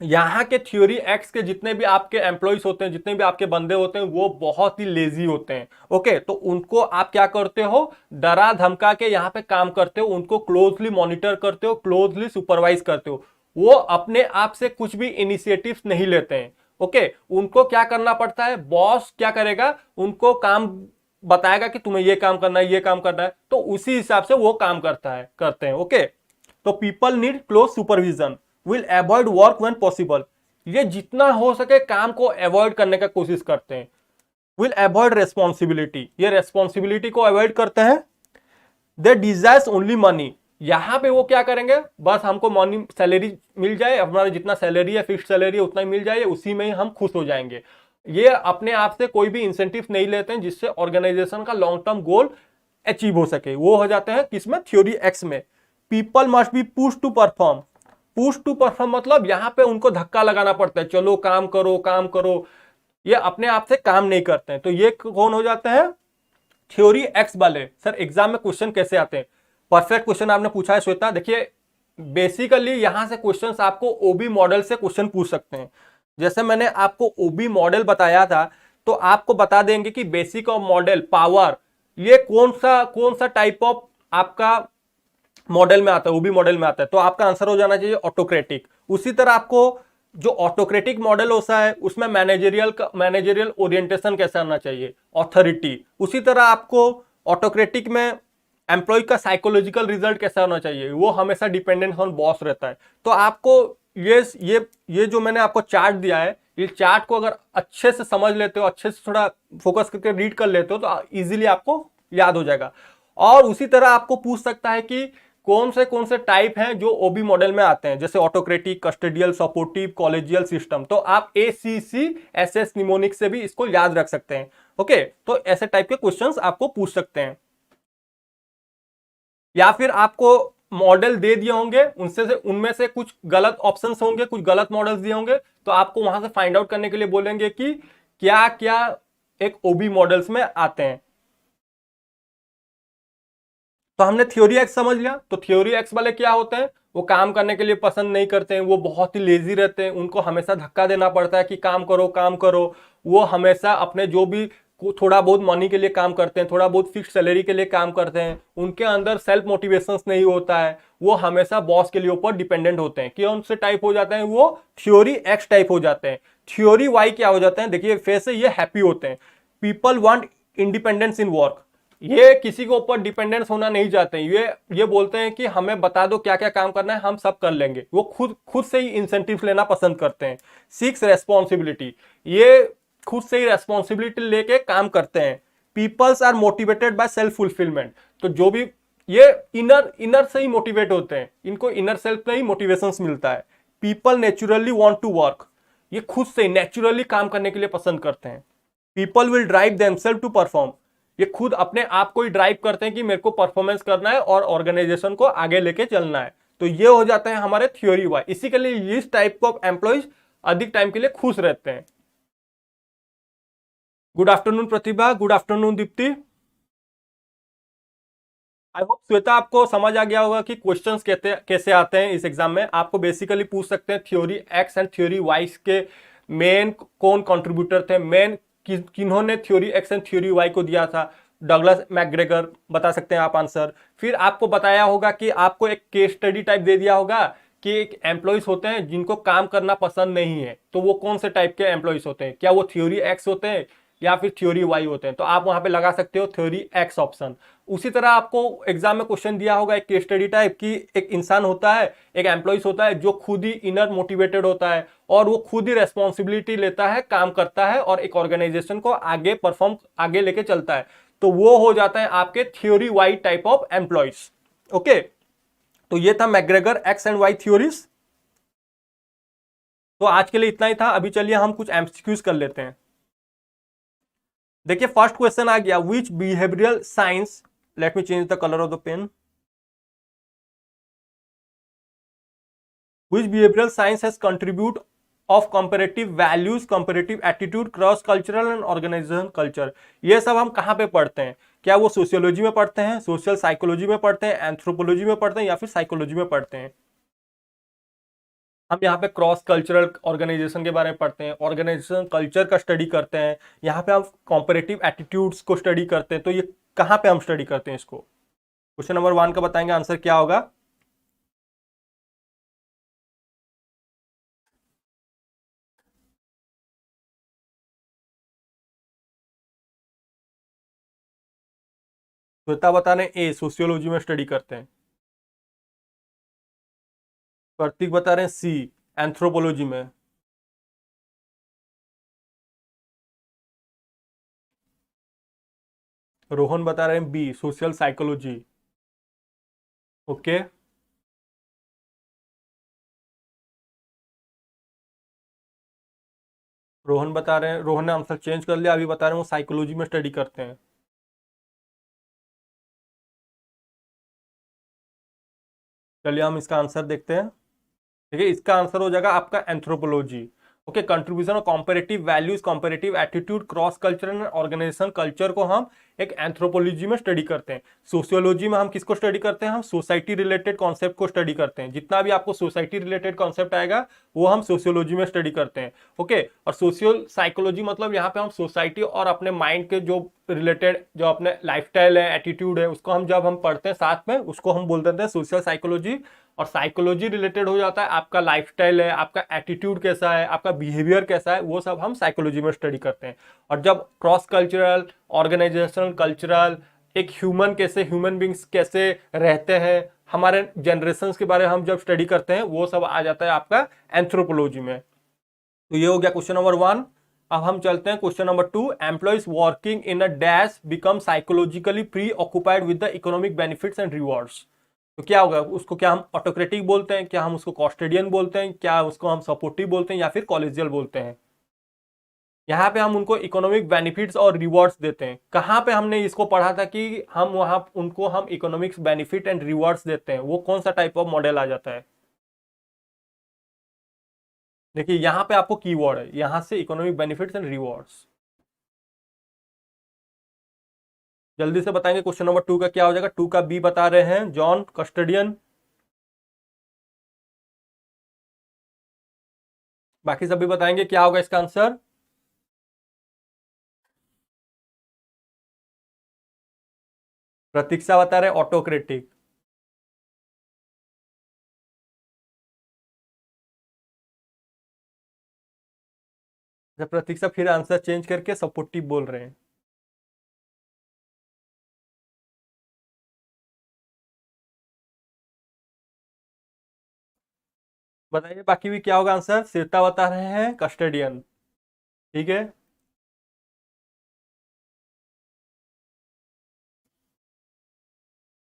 यहां के थ्योरी एक्स के जितने भी आपके एम्प्लॉइज होते हैं, जितने भी आपके बंदे होते हैं, वो बहुत ही लेजी होते हैं। ओके, तो उनको आप क्या करते हो? डरा धमका के यहां पे काम करते हो, उनको क्लोजली मॉनिटर करते हो, क्लोजली सुपरवाइज करते हो। वो अपने आप से कुछ भी इनिशिएटिव्स नहीं लेते हैं। ओके, उनको क्या करना पड़ता है? बॉस क्या करेगा? उनको काम बताएगा कि तुम्हें ये काम करना है, ये काम करना है, तो उसी हिसाब से वो काम करते हैं। ओके, तो people need close supervision, will avoid work when possible. ये जितना हो सके काम को अवॉइड करने का कोशिश करते हैं। विल अवॉइड रेस्पॉन्सिबिलिटी, ये रेस्पॉन्सिबिलिटी को अवॉइड करते हैं। दे डिजायर्स ओनली मनी, यहां पे वो क्या करेंगे? बस हमको मनी, सैलरी मिल जाए, हमारा जितना सैलरी है, फिक्स सैलरी है, उतना ही मिल जाए, उसी में ही हम खुश हो जाएंगे। ये अपने आप से कोई भी इंसेंटिव नहीं लेते हैं जिससे ऑर्गेनाइजेशन का लॉन्ग टर्म गोल अचीव हो सके। वो हो जाते हैं किसमें? थ्योरी एक्स में। People must be push to perform, push to perform मतलब यहां पे उनको धक्का लगाना पड़ता है, चलो काम करो काम करो। ये अपने आप से काम नहीं करते हैं। तो ये कौन हो जाते हैं? थ्योरी एक्स वाले। सर एग्जाम में क्वेश्चन कैसे आते हैं? परफेक्ट क्वेश्चन आपने पूछा है श्वेता। देखिए बेसिकली यहां से क्वेश्चंस आपको ओबी मॉडल से क्वेश्चन पूछ सकते हैं। जैसे मैंने आपको ओबी मॉडल बताया था, तो आपको बता देंगे कि बेसिक ऑफ मॉडल, पावर, ये कौन सा टाइप ऑफ आपका मॉडल में आता है, ओबी मॉडल में आता है। तो आपका आंसर हो जाना चाहिए ऑटोक्रेटिक। उसी तरह आपको जो ऑटोक्रेटिक मॉडल होता है उसमें मैनेजरियल ओरिएंटेशन कैसा होना चाहिए? अथॉरिटी। उसी तरह आपको ऑटोक्रेटिक में एम्प्लॉय का साइकोलॉजिकल रिजल्ट कैसा होना चाहिए? वो हमेशा डिपेंडेंट ऑन बॉस रहता है। तो आपको ये जो मैंने आपको चार्ट दिया है, ये चार्ट को अगर अच्छे से समझ लेते हो, अच्छे से थोड़ा फोकस करके रीड कर लेते हो, तो इजीली आपको याद हो जाएगा। और उसी तरह आपको पूछ सकता है कि कौन से टाइप हैं जो ओबी मॉडल में आते हैं, जैसे ऑटोक्रेटिक, कस्टोडियल, सपोर्टिव, कॉलेजियल सिस्टम। तो आप ACCSS निमोनिक से भी इसको याद रख सकते हैं। ओके, तो ऐसे टाइप के क्वेश्चंस आपको पूछ सकते हैं। या फिर आपको मॉडल दे दिए होंगे, उनमें से कुछ गलत ऑप्शंस होंगे, कुछ गलत मॉडल्स दिए होंगे, तो आपको वहां से फाइंड आउट करने के लिए बोलेंगे कि क्या क्या एक ओबी मॉडल्स में आते हैं। तो हमने थ्योरी एक्स समझ लिया। तो थ्योरी एक्स वाले क्या होते हैं? वो काम करने के लिए पसंद नहीं करते हैं, वो बहुत ही लेजी रहते हैं, उनको हमेशा धक्का देना पड़ता है कि काम करो काम करो। वो हमेशा अपने जो भी थोड़ा बहुत मनी के लिए काम करते हैं, थोड़ा बहुत फिक्स सैलरी के लिए काम करते हैं, उनके अंदर सेल्फ मोटिवेशन नहीं होता है, वो हमेशा बॉस के लिए ऊपर डिपेंडेंट होते हैं। कौन से टाइप हो जाते हैं? वो थ्योरी एक्स टाइप हो जाते हैं। थ्योरी वाई क्या हो जाते हैं? देखिए फेस से ये हैप्पी होते हैं। People want independence in work, ये किसी के ऊपर डिपेंडेंस होना नहीं चाहते हैं। ये बोलते हैं कि हमें बता दो क्या क्या काम करना है, हम सब कर लेंगे। वो खुद से ही इंसेंटिव लेना पसंद करते हैं। सिक्स रेस्पॉन्सिबिलिटी, ये खुद से ही रेस्पॉन्सिबिलिटी लेके काम करते हैं। Peoples are motivated by self fulfilment, तो जो भी ये इनर इनर से ही मोटिवेट होते हैं, इनको इनर सेल्फ से ही मोटिवेशन मिलता है। People naturally want to work, ये खुद से नेचुरली काम करने के लिए पसंद करते हैं। People will drive themselves to perform, ये खुद अपने आप को ही ड्राइव करते हैं कि मेरे को परफॉर्मेंस करना है और ऑर्गेनाइजेशन को आगे लेके चलना है। तो ये हो जाते हैं हमारे थ्योरी वाई। इसी के लिए इस टाइप ऑफ एम्प्लॉइज अधिक टाइम के लिए खुश रहते हैं। Good afternoon Pratibha, good afternoon Deepti. I hope Shweta आपको समझ आ गया होगा कि क्वेश्चंस कैसे कैसे आते हैं इस एग्जाम में। आपको बेसिकली पूछ सकते हैं theory X and theory Y के मेन कौन कंट्रीब्यूटर थे, मेन किन्होंने theory X and theory Y को दिया था। डगलस मैकग्रेगर, बता सकते हैं आप आंसर। फिर आपको बताया होगा कि आपको एक केस स्टडी टाइप दे दिया होगा कि एक एम्प्लॉयज होते हैं जिनको काम करना पसंद नहीं है, तो वो कौन से टाइप के एम्प्लॉयज होते हैं, क्या वो थ्योरी एक्स होते हैं या फिर थ्योरी वाई होते हैं। तो आप वहां पे लगा सकते हो थ्योरी एक्स ऑप्शन। उसी तरह आपको एग्जाम में क्वेश्चन दिया होगा एक केस स्टडी टाइप की, एक इंसान होता है, एक एम्प्लॉयज होता है जो खुद ही इनर मोटिवेटेड होता है और वो खुद ही रेस्पॉन्सिबिलिटी लेता है, काम करता है और एक ऑर्गेनाइजेशन को आगे परफॉर्म आगे लेके चलता है। तो वो हो जाता है आपके theory Y type of employees. Okay, तो ये था McGregor X and Y theories. तो आज के लिए इतना ही था। अभी चलिए हम कुछ एमसीक्यूज कर लेते हैं। देखिए फर्स्ट क्वेश्चन आ गया, which behavioural science, let me change the colour of the pen, which behavioural science has contribute of comparative values, comparative attitude, cross cultural and organisation culture. ये सब हम कहां पे पढ़ते हैं? क्या वो सोशियोलॉजी में पढ़ते हैं, सोशल साइकोलॉजी में पढ़ते हैं, एंथ्रोपोलॉजी में पढ़ते हैं या फिर साइकोलॉजी में पढ़ते हैं? हम यहाँ पे क्रॉस कल्चरल ऑर्गेनाइजेशन के बारे में पढ़ते हैं, ऑर्गेनाइजेशन कल्चर का स्टडी करते हैं, यहाँ पे हम कॉम्परेटिव एटीट्यूड्स को स्टडी करते हैं। तो ये कहाँ पे हम स्टडी करते हैं इसको? क्वेश्चन नंबर 1 का बताएंगे आंसर क्या होगा। श्वेता बता रहे हैं ए, सोशियोलॉजी में स्टडी करते हैं। प्रतीक बता रहे हैं सी, एंथ्रोपोलॉजी में। रोहन बता रहे हैं B, social psychology. Okay, Rohan बता रहे हैं, रोहन ने आंसर चेंज कर लिया, अभी बता रहे हैं वो साइकोलॉजी में स्टडी करते हैं। चलिए हम इसका आंसर देखते हैं। देखिए इसका आंसर हो जाएगा आपका anthropology. Okay, contribution of comparative values, comparative attitude, cross cultural and organisation culture को हम एक एंथ्रोपोलॉजी में स्टडी करते हैं। सोशियोलॉजी में हम किसको स्टडी करते हैं? हम सोसाइटी रिलेटेड कॉन्सेप्ट को स्टडी करते हैं। जितना भी आपको सोसाइटी रिलेटेड कॉन्सेप्ट आएगा वो हम सोशियोलॉजी में स्टडी करते हैं। ओके, और सोशियल साइकोलॉजी मतलब यहाँ पे हम सोसाइटी और अपने माइंड के जो रिलेटेड जो अपने लाइफस्टाइल है, एटीट्यूड है, उसको हम जब हम पढ़ते हैं साथ में, उसको हम बोल देते हैं सोशल साइकोलॉजी। और साइकोलॉजी रिलेटेड हो जाता है आपका लाइफस्टाइल है, आपका एटीट्यूड कैसा है, आपका बिहेवियर कैसा है, वो सब हम साइकोलॉजी में स्टडी करते हैं। और जब क्रॉस कल्चरल, ऑर्गेनाइजेशनल कल्चरल, एक ह्यूमन कैसे, ह्यूमन बींग्स कैसे रहते हैं, हमारे जनरेशन के बारे में हम जब स्टडी करते हैं, वो सब आ जाता है आपका एंथ्रोपोलॉजी में। तो ये हो गया क्वेश्चन नंबर 1। अब हम चलते हैं question number 2। Employees working in a dash become psychologically pre occupied with the economic benefits and rewards. तो क्या होगा उसको? क्या हम ऑटोक्रेटिक बोलते हैं, क्या हम उसको कॉस्टेडियन बोलते हैं, क्या उसको हम सपोर्टिव बोलते हैं या फिर कॉलेजियल बोलते हैं? यहाँ पे हम उनको इकोनॉमिक बेनिफिट्स और रिवॉर्ड्स देते हैं। कहाँ पे हमने इसको पढ़ा था कि हम वहां उनको हम इकोनॉमिक्स बेनिफिट एंड रिवॉर्ड्स देते हैं? वो कौन सा टाइप ऑफ मॉडल आ जाता है? देखिए यहाँ पे आपको कीवर्ड है, यहाँ से इकोनॉमिक बेनिफिट्स एंड रिवॉर्ड्स। जल्दी से बताएंगे क्वेश्चन नंबर 2 का क्या हो जाएगा। 2 का बी बता रहे हैं जॉन, कस्टडियन। बाकी सभी बताएंगे क्या होगा इसका आंसर। प्रतीक्षा बता रहे ऑटोक्रेटिक। प्रतीक्षा फिर आंसर चेंज करके सपोर्टिव बोल रहे हैं। बताइए बाकी भी क्या होगा आंसर। श्वेता बता रहे हैं कस्टडियन। ठीक है,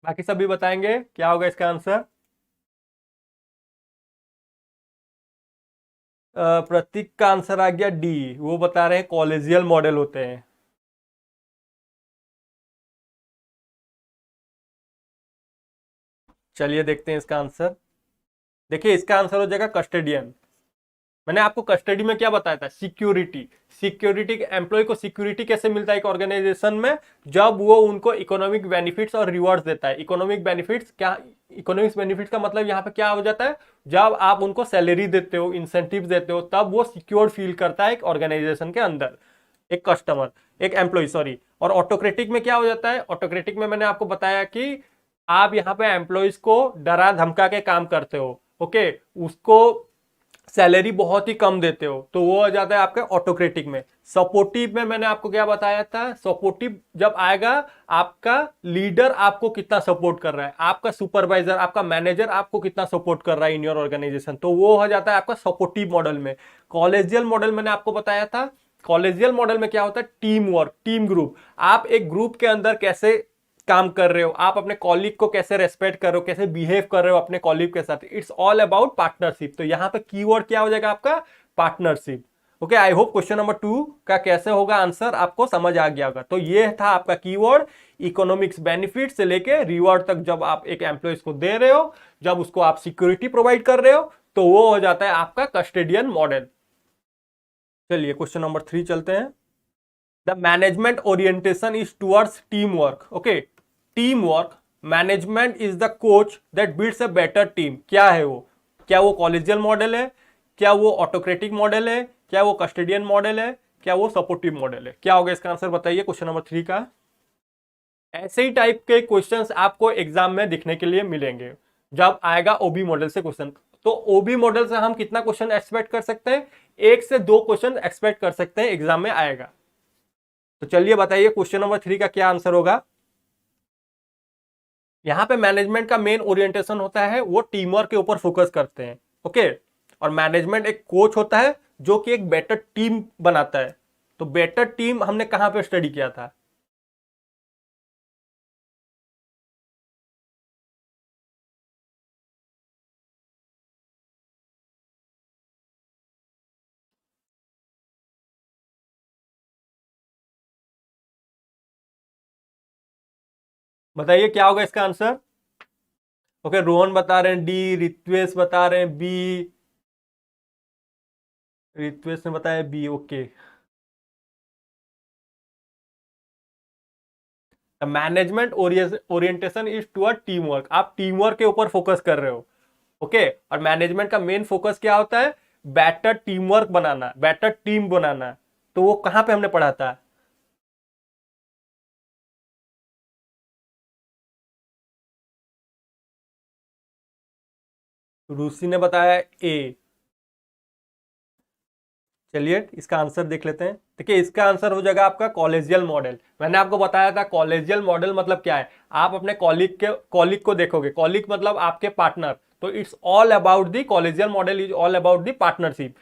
बाकी सभी बताएंगे क्या होगा इसका आंसर। प्रतीक का आंसर आ गया डी, वो बता रहे हैं कॉलेजियल मॉडल होते हैं। चलिए देखते हैं इसका आंसर। देखिए इसका आंसर हो जाएगा कस्टडियन। मैंने आपको कस्टडी में क्या बताया था, सिक्योरिटी। सिक्योरिटी एम्प्लॉय को सिक्योरिटी कैसे मिलता है एक ऑर्गेनाइजेशन में, जब वो उनको इकोनॉमिक बेनिफिट्स और रिवॉर्ड्स देता है। इकोनॉमिक बेनिफिट्स क्या, इकोनॉमिक बेनिफिट्स का मतलब यहाँ पे क्या हो जाता है, जब आप उनको सैलरी देते हो, इंसेंटिव देते हो, तब वो सिक्योर फील करता है एक ऑर्गेनाइजेशन के अंदर, एक कस्टमर, एक एम्प्लॉय सॉरी। और ऑटोक्रेटिक में क्या हो जाता है, ऑटोक्रेटिक में मैंने आपको बताया कि आप यहाँ पे एम्प्लॉयज को डरा धमका के काम करते हो, ओके, उसको सैलरी बहुत ही कम देते हो, तो वो आ जाता है आपके ऑटोक्रेटिक में। सपोर्टिव में मैंने आपको क्या बताया था, सपोर्टिव जब आएगा, आपका लीडर आपको कितना सपोर्ट कर रहा है, आपका सुपरवाइजर, आपका मैनेजर आपको कितना सपोर्ट कर रहा है इन योर ऑर्गेनाइजेशन, तो वो हो जाता है आपका सपोर्टिव मॉडल में। कॉलेजियल मॉडल मैंने आपको बताया था, कॉलेजियल मॉडल में क्या होता है, टीम वर्क, टीम ग्रुप। आप एक ग्रुप के अंदर कैसे काम कर रहे हो, आप अपने कॉलीग को कैसे रेस्पेक्ट कर रहे हो, कैसे बिहेव कर रहे हो अपने कॉलीग के साथ, इट्स ऑल अबाउट पार्टनरशिप। तो यहाँ पे कीवर्ड क्या हो जाएगा आपका, partnership. Okay, I hope question number 2 का कैसे होगा आंसर आपको समझ आ गया होगा। तो ये था आपका कीवर्ड, इकोनॉमिक्स बेनिफिट से लेके रिवॉर्ड तक, जब आप एक एम्प्लॉयज को दे रहे हो, जब उसको आप सिक्योरिटी प्रोवाइड कर रहे हो, तो वो हो जाता है आपका कस्टोडियन मॉडल। चलिए क्वेश्चन नंबर 3 चलते हैं। The management orientation is towards team work. Okay, team work, management is the coach that builds a better team. क्या है वो, क्या वो कॉलेजियल मॉडल है, क्या वो ऑटोक्रेटिक मॉडल है, क्या वो कस्टोडियन मॉडल है, क्या वो सपोर्टिव मॉडल है, क्या होगा इसका आंसर बताइए क्वेश्चन नंबर 3 का। ऐसे ही टाइप के क्वेश्चंस आपको एग्जाम में दिखने के लिए मिलेंगे जब आएगा ओबी मॉडल से क्वेश्चन। तो ओबी मॉडल से हम कितना क्वेश्चन एक्सपेक्ट कर सकते हैं, 1 से 2 क्वेश्चन एक्सपेक्ट कर सकते हैं एग्जाम में आएगा। तो चलिए बताइए क्वेश्चन नंबर 3 का क्या आंसर होगा। यहां पे मैनेजमेंट का मेन ओरिएंटेशन होता है, वो टीम वर्क के ऊपर फोकस करते हैं, ओके। और मैनेजमेंट एक कोच होता है जो कि एक बेटर टीम बनाता है। तो बेटर टीम हमने कहां पे स्टडी किया था, बताइए क्या होगा इसका आंसर। ओके, रोहन बता रहे हैं डी, रित्वेश बता रहे हैं बी, रित्वेश ने बताया B, okay. Management orientation is toward team work, आप टीम वर्क के ऊपर फोकस कर रहे हो, ओके। और मैनेजमेंट का मेन फोकस क्या होता है, बेटर टीम वर्क बनाना, बेटर टीम बनाना। तो वो कहां पे हमने पढ़ा था, रूसी ने बताया ए। चलिए इसका आंसर देख लेते हैं। देखिए इसका आंसर हो जाएगा आपका कॉलेजियल मॉडल। मैंने आपको बताया था कॉलेजियल मॉडल मतलब क्या है, आप अपने कॉलीग को देखोगे, कॉलीग मतलब आपके पार्टनर। तो it's all about the collegial model is all about the partnership.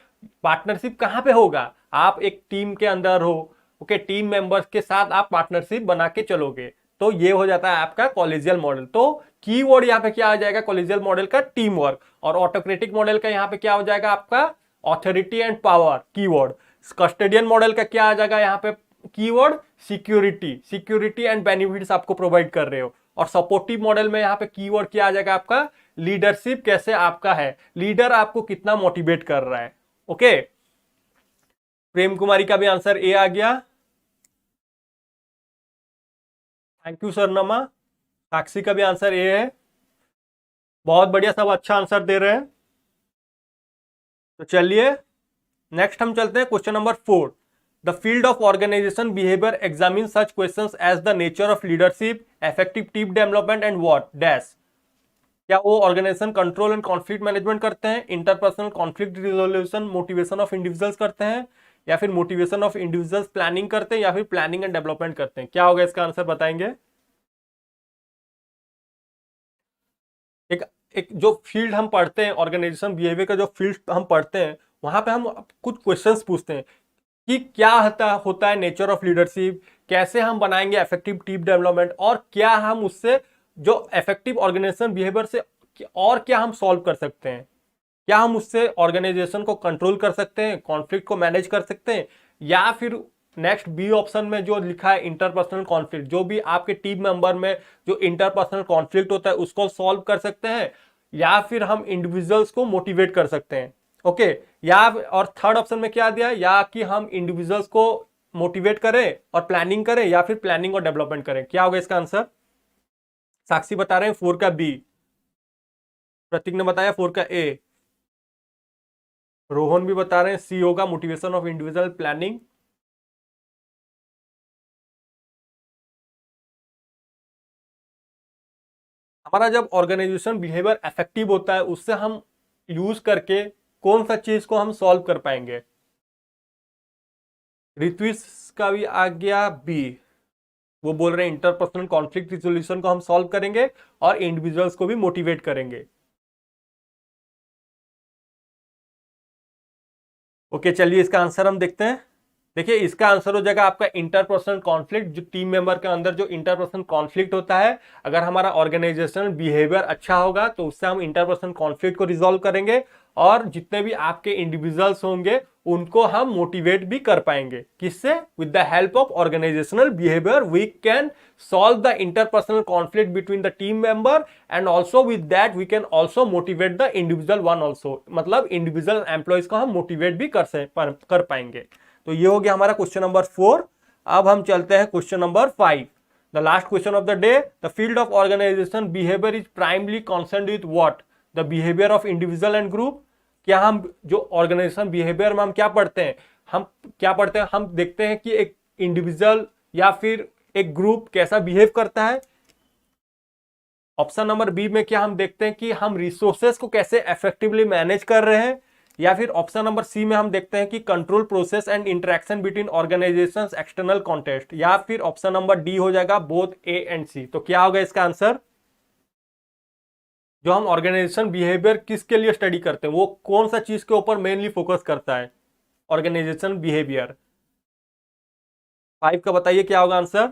Partnership कहां पे होगा, आप एक टीम के अंदर हो, ओके, टीम मेंबर्स के साथ आप पार्टनरशिप बना के चलोगे, तो ये हो जाता है आपका कॉलेजियल मॉडल। तो कीवर्ड यहाँ पे क्या आ जाएगा कॉलेजियल मॉडल का, टीम वर्क। और ऑटोक्रेटिक मॉडल का यहाँ पे क्या हो जाएगा आपका, authority and power keyword. Custodian model का क्या आ जाएगा यहाँ पे keyword, security, security and benefits आपको प्रोवाइड कर रहे हो। और सपोर्टिव मॉडल में यहाँ पे कीवर्ड क्या आ जाएगा आपका, लीडरशिप कैसे आपका है, लीडर आपको कितना मोटिवेट कर रहा है, ओके। प्रेम कुमारी का भी आंसर ए आ गया, थैंक यू सर नमा। साक्षी का भी आंसर ए है, बहुत बढ़िया, सब अच्छा आंसर दे रहे हैं। तो चलिए नेक्स्ट हम चलते हैं question number 4। The field of organisation behaviour examine such questions as the nature of leadership, effective team development and what dash. क्या वो organization control and conflict management करते हैं, interpersonal conflict resolution, motivation of individuals करते हैं, या फिर motivation of individuals planning करते हैं, या फिर प्लानिंग एंड डेवलपमेंट करते हैं, क्या होगा इसका आंसर बताएंगे। एक एक जो फील्ड हम पढ़ते हैं, ऑर्गेनाइजेशन बिहेवियर का जो फील्ड हम पढ़ते हैं, वहां पे हम कुछ क्वेश्चंस पूछते हैं कि क्या होता है नेचर ऑफ लीडरशिप, कैसे हम बनाएंगे इफेक्टिव टीम डेवलपमेंट, और क्या हम उससे जो इफेक्टिव ऑर्गेनाइजेशन बिहेवियर से और क्या हम सॉल्व कर सकते हैं, क्या हम उससे ऑर्गेनाइजेशन को कंट्रोल कर सकते हैं, कॉन्फ्लिक्ट को मैनेज कर सकते हैं, या फिर नेक्स्ट बी ऑप्शन में जो लिखा है इंटरपर्सनल कॉन्फ्लिक्ट, जो भी आपके टीम मेंबर में जो इंटरपर्सनल कॉन्फ्लिक्ट होता है उसको सॉल्व कर सकते हैं, या फिर हम इंडिविजुअल्स को मोटिवेट कर सकते हैं। ओके, या और थर्ड ऑप्शन में क्या दिया, या कि हम इंडिविजुअल्स को मोटिवेट करें और प्लानिंग करें, या फिर प्लानिंग और डेवलपमेंट करें। क्या होगा इसका आंसर? साक्षी बता रहे हैं 4 का बी, प्रतीक ने बताया 4 का ए, रोहन भी बता रहे हैं सी होगा, मोटिवेशन ऑफ इंडिविजुअल प्लानिंग। हमारा जब ऑर्गेनाइजेशन बिहेवियर इफेक्टिव होता है उससे हम यूज करके कौन सा चीज को हम सॉल्व कर पाएंगे। ऋत्विश का भी आ गया बी, वो बोल रहे हैं इंटरपर्सनल कॉन्फ्लिक्ट रिजोल्यूशन को हम सॉल्व करेंगे और इंडिविजुअल्स को भी मोटिवेट करेंगे। ओके, चलिए इसका आंसर हम देखते हैं। देखिए इसका आंसर हो जाएगा आपका इंटरपर्सनल कॉन्फ्लिक्ट। जो टीम मेंबर के अंदर जो इंटरपर्सनल कॉन्फ्लिक्ट होता है, अगर हमारा ऑर्गेनाइजेशनल बिहेवियर अच्छा होगा तो उससे हम इंटरपर्सनल कॉन्फ्लिक्ट को रिजॉल्व करेंगे और जितने भी आपके इंडिविजुअल्स होंगे उनको हम मोटिवेट भी कर पाएंगे। किससे? With the help of organisational behaviour we can solve the interpersonal conflict between the team member and also with that we can also motivate the individual one also, मतलब इंडिविजुअल एम्प्लॉयज को हम motivate भी कर पाएंगे। तो ये हो गया हमारा क्वेश्चन नंबर 4। अब हम चलते हैं question number 5, the last question of the day. The field of organisation behaviour is primarily concerned with what? The behaviour of individual and group. क्या हम जो ऑर्गेनाइजेशन बिहेवियर में हम क्या पढ़ते हैं, हम देखते हैं कि एक इंडिविजुअल या फिर एक ग्रुप कैसा बिहेव करता है। ऑप्शन नंबर बी में क्या हम देखते हैं कि हम रिसोर्सेस को कैसे इफेक्टिवली मैनेज कर रहे हैं, या फिर ऑप्शन नंबर सी में हम देखते हैं कि control process and interaction between organisations external context, या फिर ऑप्शन नंबर डी हो जाएगा बोथ ए एंड सी। तो क्या होगा इसका आंसर? जो हम ऑर्गेनाइजेशन बिहेवियर किसके लिए स्टडी करते हैं, वो कौन सा चीज के ऊपर मेनली फोकस करता है? Organisation behaviour. 5 का बताइए क्या होगा आंसर?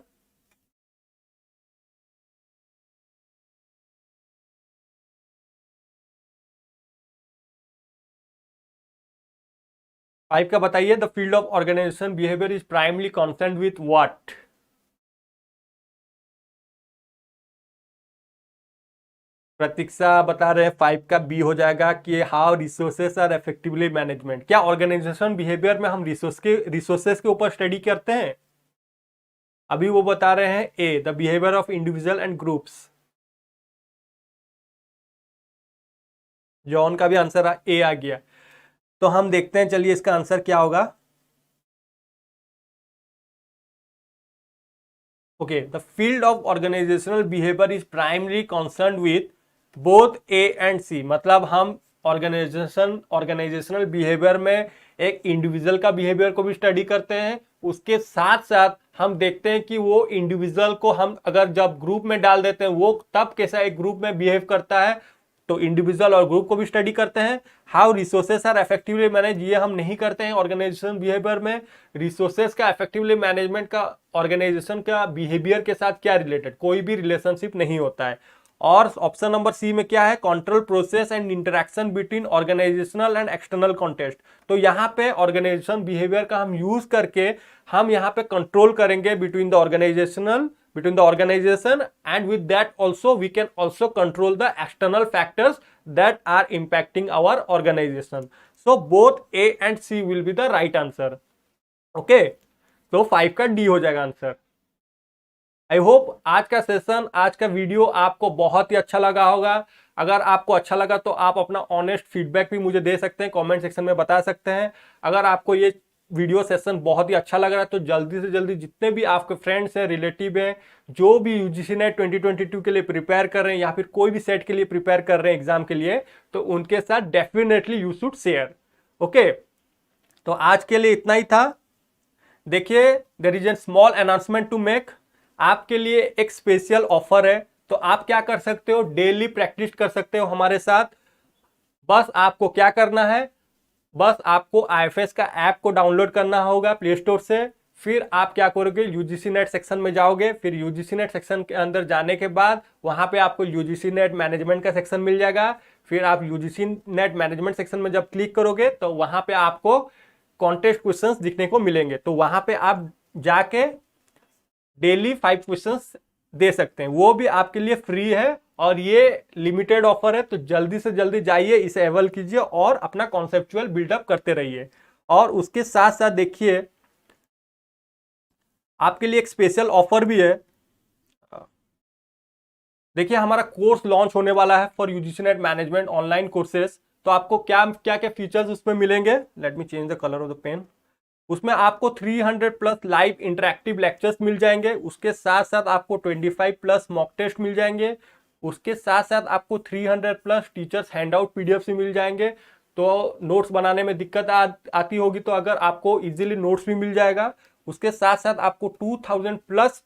फाइव का बताइए, the field of organisation behaviour is primarily concerned with what? Pratiksha बता रहे हैं 5 का बी हो जाएगा कि how resources are effectively management. क्या ऑर्गेनाइजेशन बिहेवियर में हम रिसोर्सेस के ऊपर स्टडी करते हैं? अभी वो बता रहे हैं a, the behaviour of individual and groups. John का भी आंसर ए आ गया। तो हम देखते हैं, चलिए इसका आंसर क्या होगा। Okay, the field of organisational behaviour is primary concerned with both a and c, मतलब हम ऑर्गेनाइजेशनल बिहेवियर में एक इंडिविजुअल का बिहेवियर को भी स्टडी करते हैं, उसके साथ साथ हम देखते हैं कि वो इंडिविजुअल को हम अगर जब ग्रुप में डाल देते हैं वो तब कैसा एक ग्रुप में बिहेव करता है, तो इंडिविजुअल और ग्रुप को भी स्टडी करते हैं। How resources are effectively manage, ये हम नहीं करते हैं ऑर्गेनाइजेशन बिहेवियर में। रिसोर्सेस का इफेक्टिवली मैनेजमेंट का ऑर्गेनाइजेशन का बिहेवियर के साथ क्या रिलेटेड, कोई भी रिलेशनशिप नहीं होता है। और ऑप्शन नंबर सी में क्या है? Control process and interaction between organizational and external context. तो यहाँ पे ऑर्गेनाइजेशन बिहेवियर का हम यूज करके हम यहाँ पे कंट्रोल करेंगे between the organization, and with that also we can also control the external factors that are impacting our organization. So both A and C will be the right answer. Okay, तो 5 का D हो जाएगा answer. I hope आज का session, आज का video आपको बहुत ही अच्छा लगा होगा। अगर आपको अच्छा लगा तो आप अपना ऑनेस्ट फीडबैक भी मुझे दे सकते हैं, कमेंट सेक्शन में बता सकते हैं। अगर आपको ये वीडियो सेशन बहुत ही अच्छा लग रहा है तो जल्दी से जल्दी जितने भी आपके फ्रेंड्स हैं, रिलेटिव हैं, जो भी यूजीसी नेट 2022 के लिए प्रिपेयर कर रहे हैं या फिर कोई भी सेट के लिए प्रिपेयर कर रहे हैं एग्जाम के लिए, तो उनके साथ definitely you should share. Okay, तो आज के लिए इतना ही था। देखिए, there is a small announcement to make. आपके लिए एक स्पेशल ऑफर है, तो आप क्या कर सकते हो, डेली प्रैक्टिस कर सकते हो हमारे साथ। बस आपको क्या करना है, बस आपको IFS का ऐप को डाउनलोड करना होगा प्ले स्टोर से, फिर आप क्या करोगे, यूजीसी नेट सेक्शन में जाओगे। फिर यूजीसी नेट सेक्शन के अंदर जाने के बाद वहां पे आपको यूजीसी नेट मैनेजमेंट का सेक्शन मिल जाएगा। फिर आप यूजीसी नेट मैनेजमेंट सेक्शन में जब क्लिक करोगे तो वहां पे आपको कॉन्टेस्ट क्वेश्चंस दिखने को मिलेंगे। तो वहां पे आप जाके डेली 5 क्वेश्चंस दे सकते हैं, वो भी आपके लिए फ्री है और ये लिमिटेड ऑफर है। तो जल्दी से जल्दी जाइए, इसे अवेल कीजिए और अपना कॉन्सेप्चुअल बिल्डअप करते रहिए। और उसके साथ साथ देखिए आपके लिए एक स्पेशल ऑफर भी है। देखिए हमारा कोर्स लॉन्च होने वाला है for UGC NET management online courses. तो आपको क्या क्या क्या फीचर्स उसमें मिलेंगे, let me change the colour of the pen. उसमें आपको 300 प्लस लाइव इंटरेक्टिव लेक्चर्स मिल जाएंगे। उसके साथ साथ आपको 25 प्लस मॉक टेस्ट मिल जाएंगे। उसके साथ साथ आपको 300 प्लस टीचर्स हैंडआउट पीडीएफ से मिल जाएंगे। तो नोट्स बनाने में दिक्कत आती होगी तो अगर आपको इजीली नोट्स भी मिल जाएगा। उसके साथ साथ आपको 2000 प्लस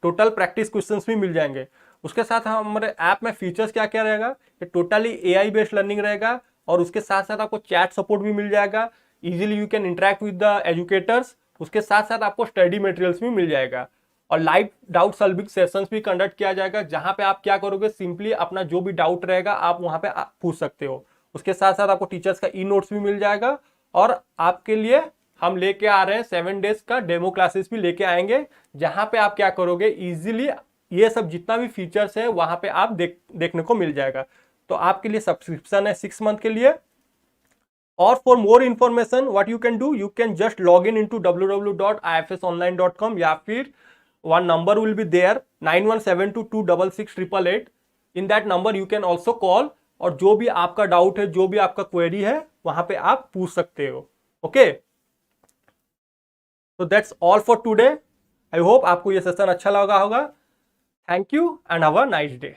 टोटल प्रैक्टिस क्वेश्चंस भी मिल जाएंगे। उसके साथ हमारे ऐप में फीचर्स क्या क्या रहेगा, ये टोटली एआई बेस्ड लर्निंग रहेगा। और उसके साथ साथ आपको चैट सपोर्ट भी मिल जाएगा, easily you can interact with the educators. उसके साथ साथ आपको स्टडी मटेरियल्स भी मिल जाएगा और लाइव डाउट सॉल्विंग सेशंस भी कंडक्ट किया जाएगा, जहां पे आप क्या करोगे, सिंपली अपना जो भी डाउट रहेगा आप वहां पे पूछ सकते हो। उसके साथ साथ आपको टीचर्स का ई नोट्स भी मिल जाएगा और आपके लिए हम लेके आ रहे हैं 7 डेज का डेमो क्लासेस भी लेके आएंगे, जहां पे आप क्या करोगे, इजीली ये सब जितना भी फीचर्स है वहां पे आप देखने को मिल जाएगा। तो आपके लिए सब्सक्रिप्शन है 6 मंथ के लिए। और for more information what you can do, you can just log in into www.ifsonline.com या फिर one number will be there 9172266888। In that number you can also call और जो भी आपका डाउट है, जो भी आपका क्वेरी है वहां पे आप पूछ सकते हो। ओके, तो that's all for today. I hope आपको ये सेशन अच्छा लगा होगा। Thank you and have a nice day.